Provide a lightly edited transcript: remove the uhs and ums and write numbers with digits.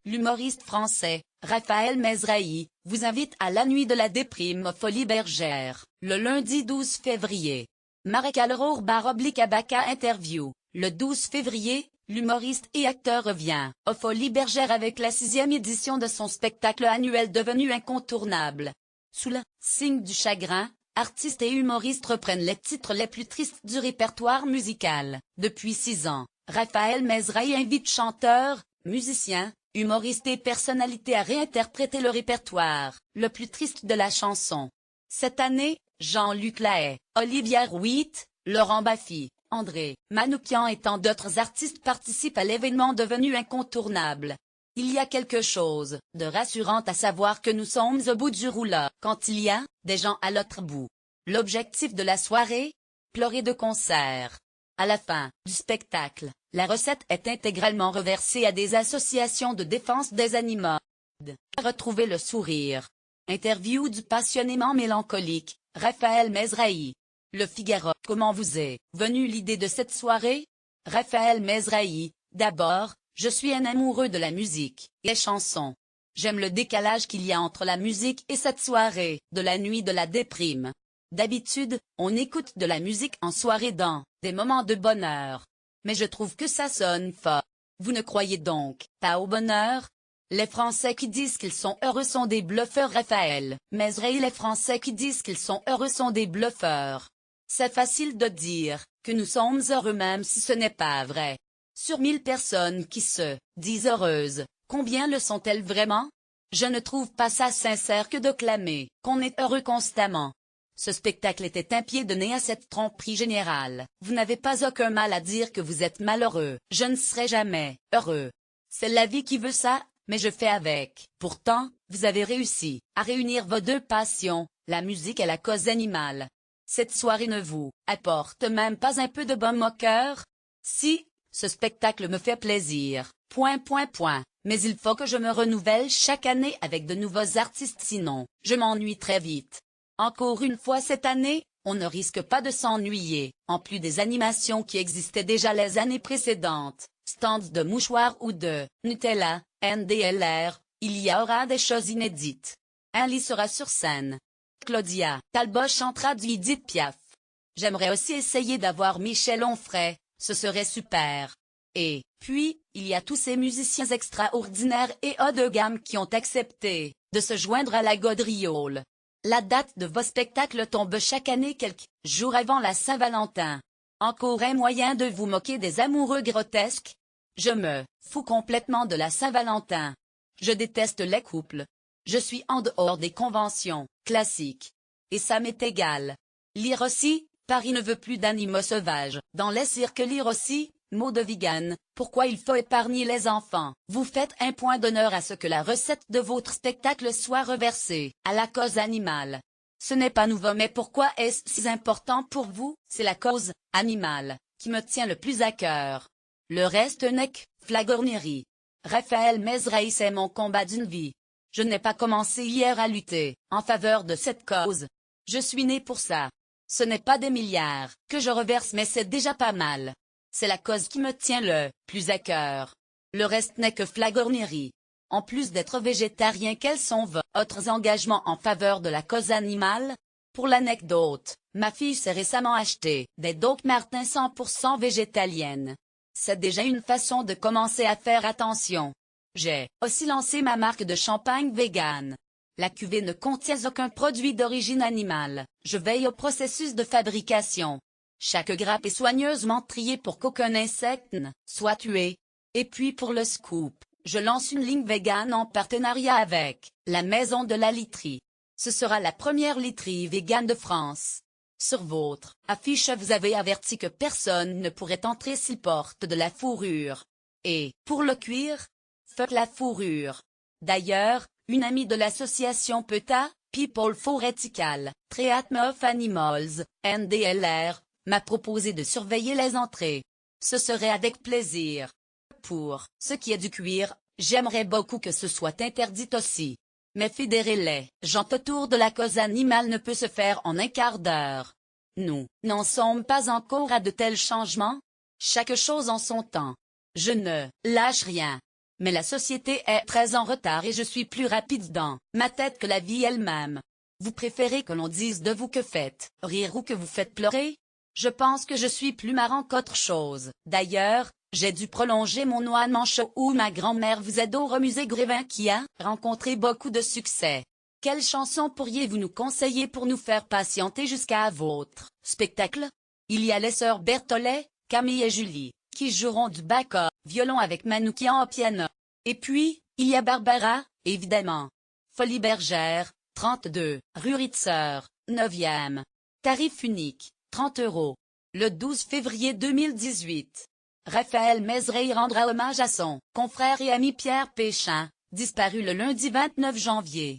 l'humoriste français, Raphaël Mesrahi, vous invite à la nuit de la déprime aux Folies Bergères, le lundi 12 février. Marek Alrour/Abaka interview. Le 12 février, l'humoriste et acteur revient aux Folies Bergères avec la 6e édition de son spectacle annuel devenu incontournable. Sous le signe du chagrin, artistes et humoristes reprennent les titres les plus tristes du répertoire musical. Depuis 6 ans, Raphaël Mesrahi invite chanteurs, musiciens, humoristes et personnalités à réinterpréter le répertoire le plus triste de la chanson. Cette année, Jean-Luc Lahaye, Olivia Ruiz, Laurent Baffy, André Manoukian et tant d'autres artistes participent à l'événement devenu incontournable. Il y a quelque chose de rassurant à savoir que nous sommes au bout du rouleau quand il y a des gens à l'autre bout. L'objectif de la soirée? Pleurer de concert. À la fin du spectacle, la recette est intégralement reversée à des associations de défense des animaux. Retrouver le sourire. Interview du passionnément mélancolique, Raphaël Mesrahi. Le Figaro. Comment vous est venue l'idée de cette soirée? Raphaël Mesrahi. D'abord, je suis un amoureux de la musique et des chansons. J'aime le décalage qu'il y a entre la musique et cette soirée de la nuit de la déprime. D'habitude, on écoute de la musique en soirée dans des moments de bonheur. Mais je trouve que ça sonne fort. Vous ne croyez donc pas au bonheur? Les Français qui disent qu'ils sont heureux sont des bluffeurs. Raphaël Mesrahi. Les Français qui disent qu'ils sont heureux sont des bluffeurs. C'est facile de dire que nous sommes heureux même si ce n'est pas vrai. Sur 1000 personnes qui se disent heureuses, combien le sont-elles vraiment? Je ne trouve pas ça sincère que de clamer qu'on est heureux constamment. Ce spectacle était un pied de nez à cette tromperie générale. Vous n'avez pas aucun mal à dire que vous êtes malheureux. Je ne serai jamais heureux. C'est la vie qui veut ça, mais je fais avec. Pourtant, vous avez réussi à réunir vos deux passions, la musique et la cause animale. Cette soirée ne vous apporte même pas un peu de baume au cœur? Si, ce spectacle me fait plaisir. Mais il faut que je me renouvelle chaque année avec de nouveaux artistes sinon, je m'ennuie très vite. Encore une fois cette année, on ne risque pas de s'ennuyer, en plus des animations qui existaient déjà les années précédentes, stands de mouchoirs ou de Nutella, NDLR, il y aura des choses inédites. Ali sera sur scène. Claudia Talbot chantera du Édith Piaf. J'aimerais aussi essayer d'avoir Michel Onfray, ce serait super. Et puis, il y a tous ces musiciens extraordinaires et haut de gamme qui ont accepté de se joindre à la gaudriole. La date de vos spectacles tombe chaque année quelques jours avant la Saint-Valentin. Encore un moyen de vous moquer des amoureux grotesques? Je me fous complètement de la Saint-Valentin. Je déteste les couples. Je suis en dehors des conventions classiques. Et ça m'est égal. Lire aussi, Paris ne veut plus d'animaux sauvages. Dans les cirques lire aussi, mot de vegan, pourquoi il faut épargner les enfants. Vous faites un point d'honneur à ce que la recette de votre spectacle soit reversée à la cause animale. Ce n'est pas nouveau mais pourquoi est-ce si important pour vous? C'est la cause animale qui me tient le plus à cœur. Le reste n'est que flagornerie. Raphaël Mesrahi, c'est mon combat d'une vie. Je n'ai pas commencé hier à lutter en faveur de cette cause. Je suis né pour ça. Ce n'est pas des milliards que je reverse mais c'est déjà pas mal. C'est la cause qui me tient le plus à cœur. Le reste n'est que flagornerie. En plus d'être végétarien, quels sont vos autres engagements en faveur de la cause animale? Pour l'anecdote, ma fille s'est récemment acheté des Doc Martens 100% végétaliennes. C'est déjà une façon de commencer à faire attention. J'ai aussi lancé ma marque de champagne vegan. La cuvée ne contient aucun produit d'origine animale. Je veille au processus de fabrication. Chaque grappe est soigneusement triée pour qu'aucun insecte ne soit tué. Et puis pour le scoop, je lance une ligne vegan en partenariat avec la Maison de la Literie. Ce sera la première literie vegan de France. Sur votre affiche vous avez averti que personne ne pourrait entrer s'il porte de la fourrure. Et, pour le cuir, fuck la fourrure. D'ailleurs, une amie de l'association PETA, People for Ethical Treatment of Animals, NDLR, m'a proposé de surveiller les entrées. Ce serait avec plaisir. Pour ce qui est du cuir, j'aimerais beaucoup que ce soit interdit aussi. Mais fédérer les gens autour de la cause animale ne peut se faire en un quart d'heure. Nous n'en sommes pas encore à de tels changements. Chaque chose en son temps. Je ne lâche rien. Mais la société est très en retard et je suis plus rapide dans ma tête que la vie elle-même. Vous préférez que l'on dise de vous que faites rire ou que vous faites pleurer? Je pense que je suis plus marrant qu'autre chose. D'ailleurs, j'ai dû prolonger mon one-man show où ma grand-mère vous aide au remusé Grévin qui a rencontré beaucoup de succès. Quelle chanson pourriez-vous nous conseiller pour nous faire patienter jusqu'à votre spectacle? Il y a les sœurs Berthollet, Camille et Julie, qui joueront du backup, violon avec Manoukian au piano. Et puis, il y a Barbara, évidemment. Folie Bergère, 32, rue Ritzer, 9e. Tarif unique, 30 €. Le 12 février 2018. Raphaël Mesrahi rendra hommage à son confrère et ami Pierre Péchin, disparu le lundi 29 janvier.